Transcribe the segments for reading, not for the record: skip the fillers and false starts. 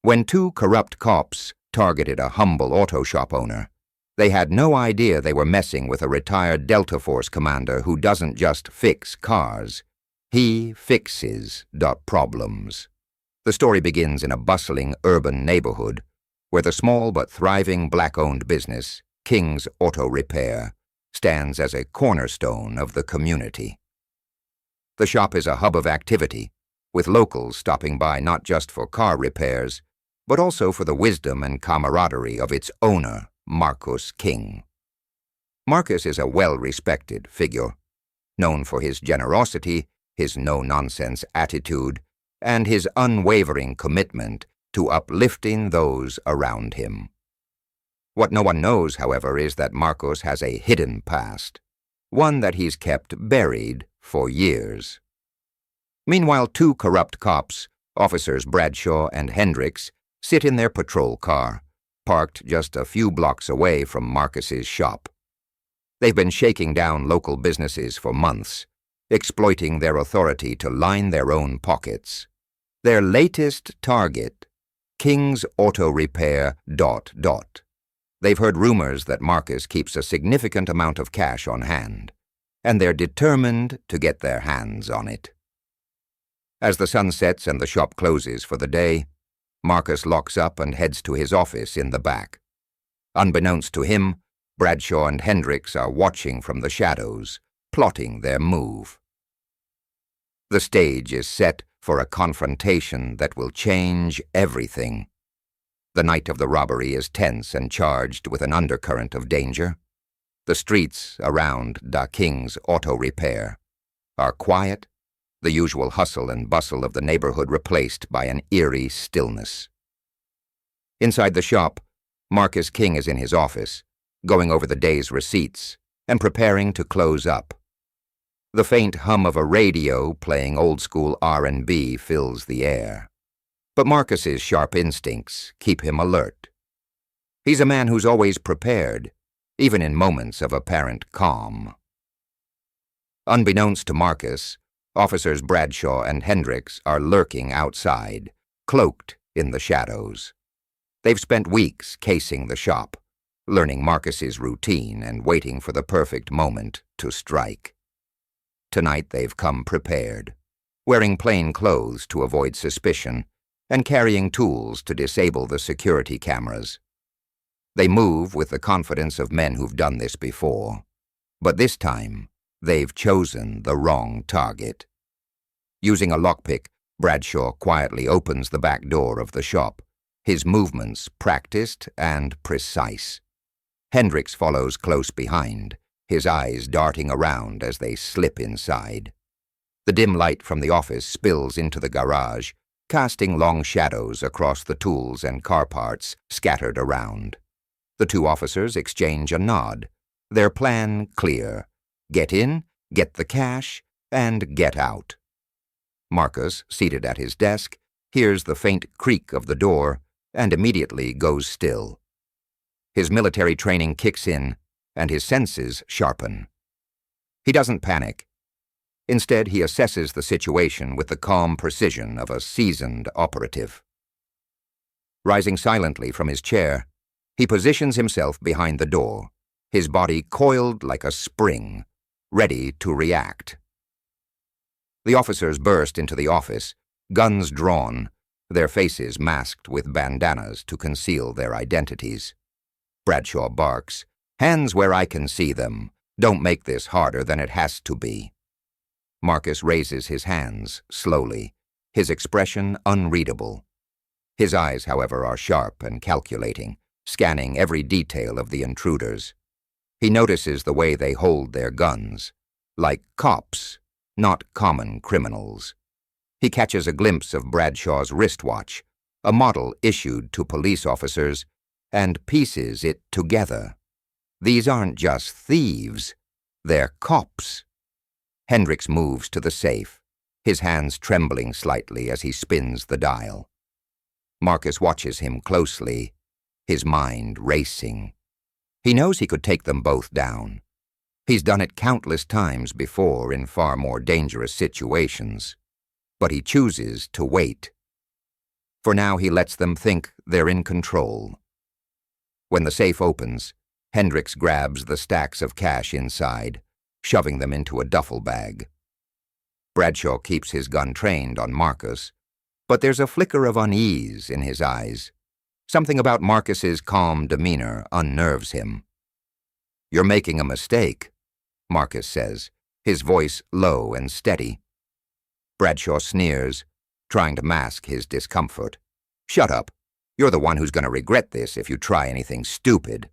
When two corrupt cops targeted a humble auto shop owner, they had no idea they were messing with a retired Delta Force commander who doesn't just fix cars. He fixes problems. The story begins in a bustling urban neighborhood where the small but thriving black-owned business, King's Auto Repair, stands as a cornerstone of the community. The shop is a hub of activity, with locals stopping by not just for car repairs, but also for the wisdom and camaraderie of its owner, Marcus King. Marcus is a well-respected figure, known for his generosity, his no-nonsense attitude, and his unwavering commitment to uplifting those around him. What no one knows, however, is that Marcus has a hidden past, one that he's kept buried for years. Meanwhile, two corrupt cops, Officers Bradshaw and Hendricks, sit in their patrol car, parked just a few blocks away from Marcus's shop. They've been shaking down local businesses for months, exploiting their authority to line their own pockets. Their latest target, King's Auto Repair ... They've heard rumors that Marcus keeps a significant amount of cash on hand, and they're determined to get their hands on it. As the sun sets and the shop closes for the day, Marcus locks up and heads to his office in the back. Unbeknownst to him, Bradshaw and Hendricks are watching from the shadows, plotting their move. The stage is set for a confrontation that will change everything. The night of the robbery is tense and charged with an undercurrent of danger. The streets around King's Auto Repair are quiet, the usual hustle and bustle of the neighborhood replaced by an eerie stillness. Inside the shop, Marcus King is in his office, going over the day's receipts and preparing to close up. The faint hum of a radio playing old-school R&B fills the air. But Marcus's sharp instincts keep him alert. He's a man who's always prepared, even in moments of apparent calm. Unbeknownst to Marcus, Officers Bradshaw and Hendricks are lurking outside, cloaked in the shadows. They've spent weeks casing the shop, learning Marcus's routine and waiting for the perfect moment to strike. Tonight they've come prepared, wearing plain clothes to avoid suspicion and carrying tools to disable the security cameras. They move with the confidence of men who've done this before, but this time they've chosen the wrong target. Using a lockpick, Bradshaw quietly opens the back door of the shop, his movements practiced and precise. Hendricks follows close behind, his eyes darting around as they slip inside. The dim light from the office spills into the garage, casting long shadows across the tools and car parts scattered around. The two officers exchange a nod, their plan clear: get in, get the cash, and get out. Marcus, seated at his desk, hears the faint creak of the door and immediately goes still. His military training kicks in, and his senses sharpen. He doesn't panic. Instead, he assesses the situation with the calm precision of a seasoned operative. Rising silently from his chair, he positions himself behind the door, his body coiled like a spring, ready to react. The officers burst into the office, guns drawn, their faces masked with bandanas to conceal their identities. Bradshaw barks, "Hands where I can see them. Don't make this harder than it has to be." Marcus raises his hands slowly, his expression unreadable. His eyes, however, are sharp and calculating, scanning every detail of the intruders. He notices the way they hold their guns, like cops, not common criminals. He catches a glimpse of Bradshaw's wristwatch, a model issued to police officers, and pieces it together. These aren't just thieves, they're cops. Hendricks moves to the safe, his hands trembling slightly as he spins the dial. Marcus watches him closely, his mind racing. He knows he could take them both down. He's done it countless times before in far more dangerous situations. But he chooses to wait. For now, he lets them think they're in control. When the safe opens, Hendricks grabs the stacks of cash inside, shoving them into a duffel bag. Bradshaw keeps his gun trained on Marcus, but there's a flicker of unease in his eyes. Something about Marcus's calm demeanor unnerves him. "You're making a mistake," Marcus says, his voice low and steady. Bradshaw sneers, trying to mask his discomfort. "Shut up. You're the one who's going to regret this if you try anything stupid."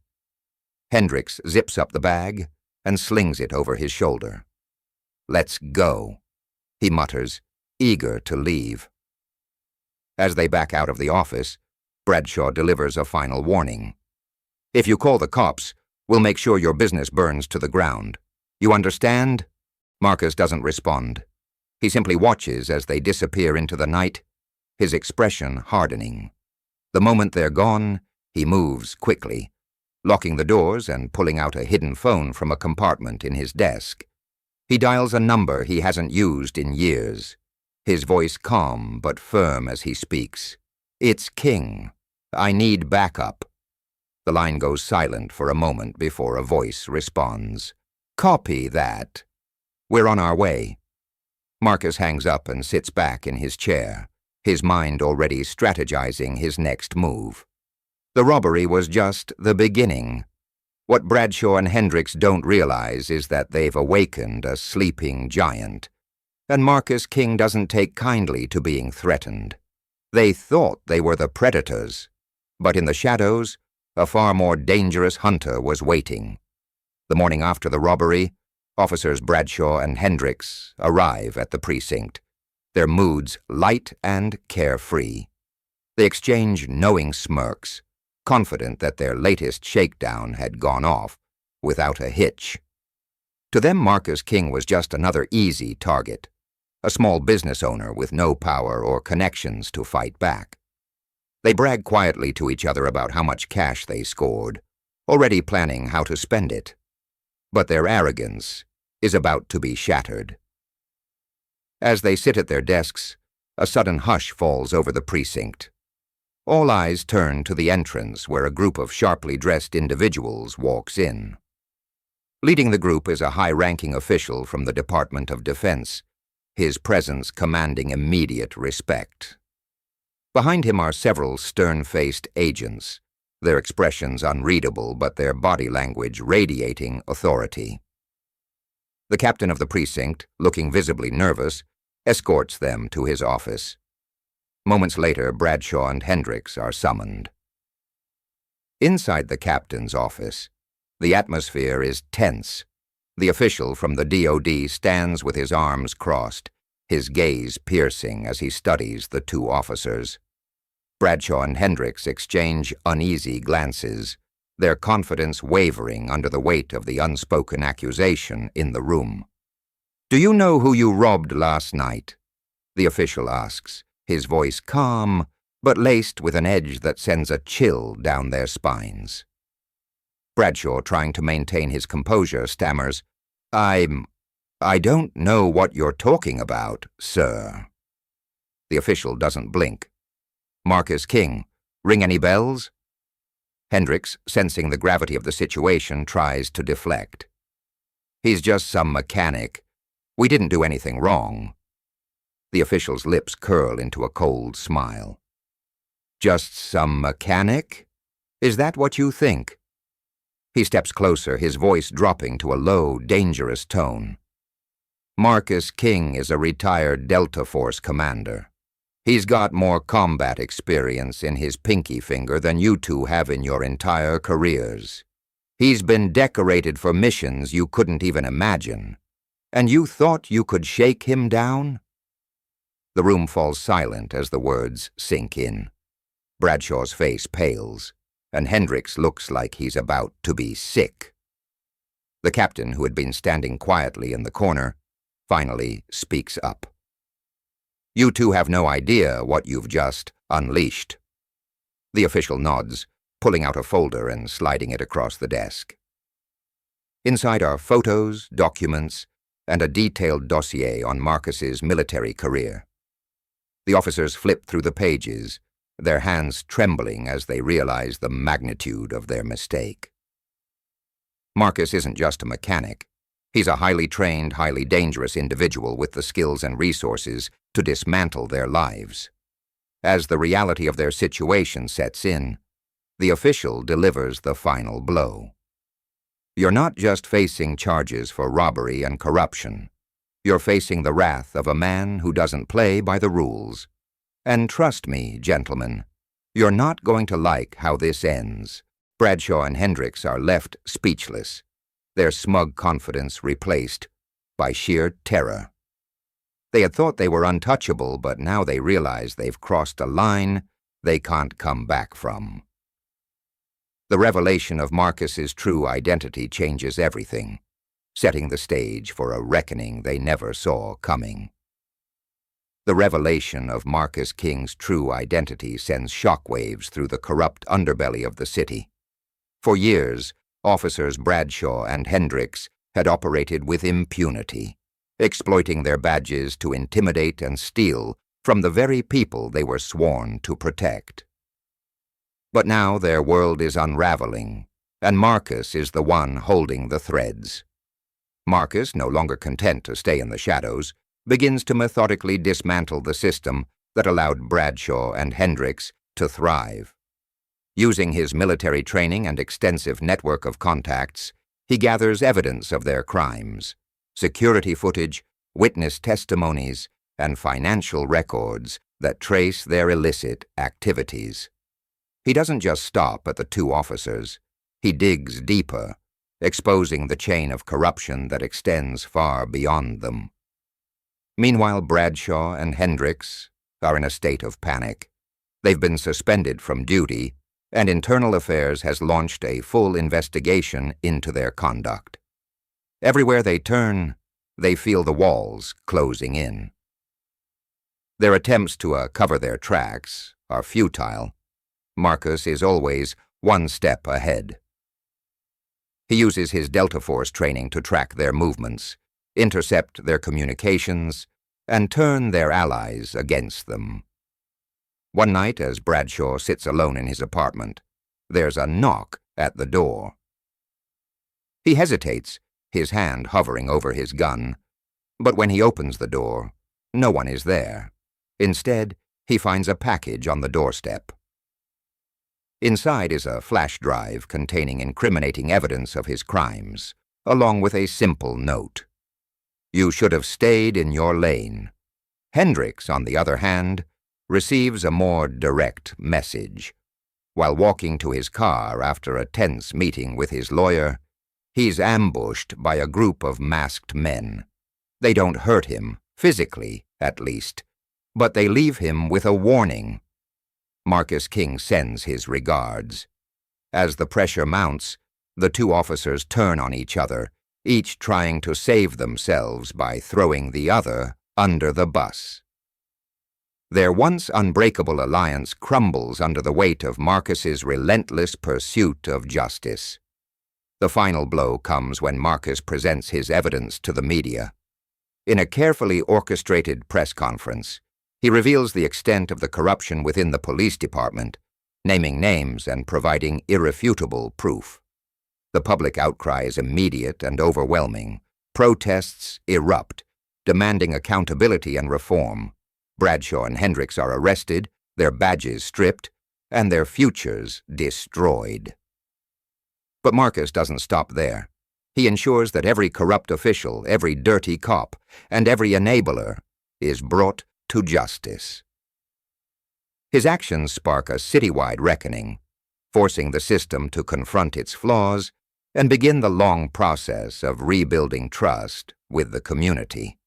Hendricks zips up the bag and slings it over his shoulder. "Let's go," he mutters, eager to leave. As they back out of the office, Bradshaw delivers a final warning. "If you call the cops, we'll make sure your business burns to the ground. You understand?" Marcus doesn't respond. He simply watches as they disappear into the night, his expression hardening. The moment they're gone, he moves quickly, locking the doors and pulling out a hidden phone from a compartment in his desk. He dials a number he hasn't used in years, his voice calm but firm as he speaks. "It's King. I need backup." The line goes silent for a moment before a voice responds. "Copy that. We're on our way." Marcus hangs up and sits back in his chair, his mind already strategizing his next move. The robbery was just the beginning. What Bradshaw and Hendricks don't realize is that they've awakened a sleeping giant, and Marcus King doesn't take kindly to being threatened. They thought they were the predators, but in the shadows, a far more dangerous hunter was waiting. The morning after the robbery, Officers Bradshaw and Hendricks arrive at the precinct, their moods light and carefree. They exchange knowing smirks, confident that their latest shakedown had gone off without a hitch. To them, Marcus King was just another easy target, a small business owner with no power or connections to fight back. They brag quietly to each other about how much cash they scored, already planning how to spend it. But their arrogance is about to be shattered. As they sit at their desks, a sudden hush falls over the precinct. All eyes turn to the entrance where a group of sharply dressed individuals walks in. Leading the group is a high-ranking official from the Department of Defense, his presence commanding immediate respect. Behind him are several stern-faced agents, their expressions unreadable but their body language radiating authority. The captain of the precinct, looking visibly nervous, escorts them to his office. Moments later, Bradshaw and Hendricks are summoned. Inside the captain's office, the atmosphere is tense. The official from the DOD stands with his arms crossed, his gaze piercing as he studies the two officers. Bradshaw and Hendricks exchange uneasy glances, their confidence wavering under the weight of the unspoken accusation in the room. "Do you know who you robbed last night?" the official asks, his voice calm, but laced with an edge that sends a chill down their spines. Bradshaw, trying to maintain his composure, stammers, I don't know what you're talking about, sir." The official doesn't blink. "Marcus King, ring any bells?" Hendricks, sensing the gravity of the situation, tries to deflect. "He's just some mechanic. We didn't do anything wrong." The official's lips curl into a cold smile. "Just some mechanic? Is that what you think?" He steps closer, his voice dropping to a low, dangerous tone. "Marcus King is a retired Delta Force commander. He's got more combat experience in his pinky finger than you two have in your entire careers. He's been decorated for missions you couldn't even imagine. And you thought you could shake him down?" The room falls silent as the words sink in. Bradshaw's face pales, and Hendricks looks like he's about to be sick. The captain, who had been standing quietly in the corner, finally speaks up. "You two have no idea what you've just unleashed." The official nods, pulling out a folder and sliding it across the desk. Inside are photos, documents, and a detailed dossier on Marcus's military career. The officers flip through the pages, their hands trembling as they realize the magnitude of their mistake. Marcus isn't just a mechanic. He's a highly trained, highly dangerous individual with the skills and resources to dismantle their lives. As the reality of their situation sets in, the official delivers the final blow. You're not just facing charges for robbery and corruption. You're facing the wrath of a man who doesn't play by the rules. And trust me, gentlemen, you're not going to like how this ends. Bradshaw and Hendricks are left speechless, their smug confidence replaced by sheer terror. They had thought they were untouchable, but now they realize they've crossed a line they can't come back from. The revelation of Marcus's true identity changes everything, setting the stage for a reckoning they never saw coming. The revelation of Marcus King's true identity sends shockwaves through the corrupt underbelly of the city. For years, officers Bradshaw and Hendricks had operated with impunity, exploiting their badges to intimidate and steal from the very people they were sworn to protect. But now their world is unraveling, and Marcus is the one holding the threads. Marcus, no longer content to stay in the shadows, begins to methodically dismantle the system that allowed Bradshaw and Hendricks to thrive. Using his military training and extensive network of contacts, he gathers evidence of their crimes, security footage, witness testimonies, and financial records that trace their illicit activities. He doesn't just stop at the two officers. He digs deeper, exposing the chain of corruption that extends far beyond them. Meanwhile, Bradshaw and Hendricks are in a state of panic. They've been suspended from duty, and Internal Affairs has launched a full investigation into their conduct. Everywhere they turn, they feel the walls closing in. Their attempts to cover their tracks are futile. Marcus is always one step ahead. He uses his Delta Force training to track their movements, intercept their communications, and turn their allies against them. One night, as Bradshaw sits alone in his apartment, there's a knock at the door. He hesitates, his hand hovering over his gun, but when he opens the door, no one is there. Instead, he finds a package on the doorstep. Inside is a flash drive containing incriminating evidence of his crimes, along with a simple note. You should have stayed in your lane. Hendricks, on the other hand, receives a more direct message. While walking to his car after a tense meeting with his lawyer, he's ambushed by a group of masked men. They don't hurt him, physically at least, but they leave him with a warning. Marcus King sends his regards. As the pressure mounts, the two officers turn on each other, each trying to save themselves by throwing the other under the bus. Their once unbreakable alliance crumbles under the weight of Marcus's relentless pursuit of justice. The final blow comes when Marcus presents his evidence to the media. In a carefully orchestrated press conference, he reveals the extent of the corruption within the police department, naming names and providing irrefutable proof. The public outcry is immediate and overwhelming. Protests erupt, demanding accountability and reform. Bradshaw and Hendricks are arrested, their badges stripped, and their futures destroyed. But Marcus doesn't stop there. He ensures that every corrupt official, every dirty cop, and every enabler is brought to justice. His actions spark a citywide reckoning, forcing the system to confront its flaws and begin the long process of rebuilding trust with the community.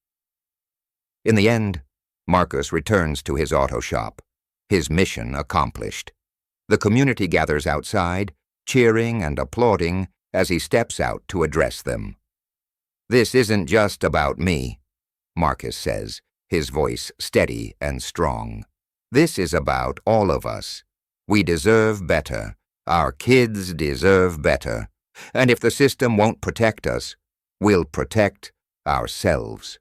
In the end, Marcus returns to his auto shop, his mission accomplished. The community gathers outside, cheering and applauding as he steps out to address them. "This isn't just about me," Marcus says, his voice steady and strong. "This is about all of us. We deserve better. Our kids deserve better. And if the system won't protect us, we'll protect ourselves."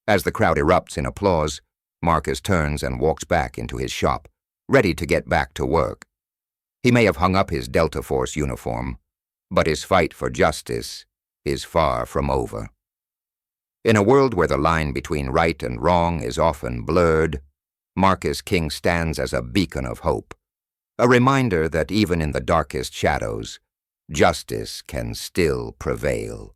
As the crowd erupts in applause, Marcus turns and walks back into his shop, ready to get back to work. He may have hung up his Delta Force uniform, but his fight for justice is far from over. In a world where the line between right and wrong is often blurred, Marcus King stands as a beacon of hope, a reminder that even in the darkest shadows, justice can still prevail.